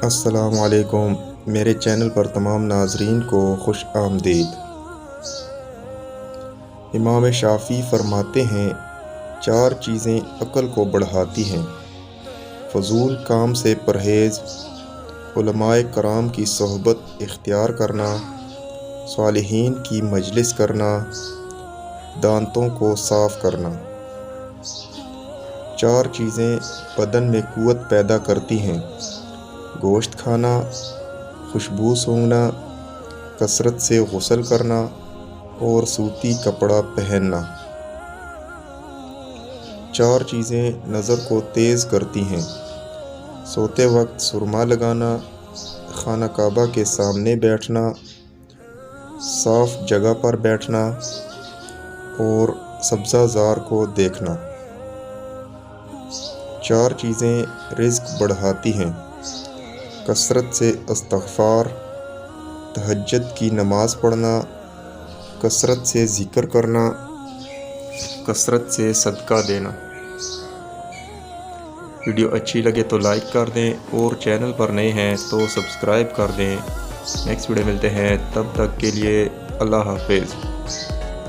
السلام علیکم، میرے چینل پر تمام ناظرین کو خوش آمدید۔ امام شافعی فرماتے ہیں 4 چیزیں عقل کو بڑھاتی ہیں: فضول کام سے پرہیز، علماء کرام کی صحبت اختیار کرنا، صالحین کی مجلس کرنا، دانتوں کو صاف کرنا۔ 4 چیزیں بدن میں قوت پیدا کرتی ہیں: گوشت کھانا، خوشبو سونگھنا، کثرت سے غسل کرنا اور سوتی کپڑا پہننا۔ 4 چیزیں نظر کو تیز کرتی ہیں: سوتے وقت سرما لگانا، خانہ کعبہ کے سامنے بیٹھنا، صاف جگہ پر بیٹھنا اور سبزہ زار کو دیکھنا۔ 4 چیزیں رزق بڑھاتی ہیں: کثرت سے استغفار، تہجد کی نماز پڑھنا، کثرت سے ذکر کرنا، کثرت سے صدقہ دینا۔ ویڈیو اچھی لگے تو لائک کر دیں اور چینل پر نئے ہیں تو سبسکرائب کر دیں۔ نیکسٹ ویڈیو ملتے ہیں، تب تک کے لیے اللہ حافظ۔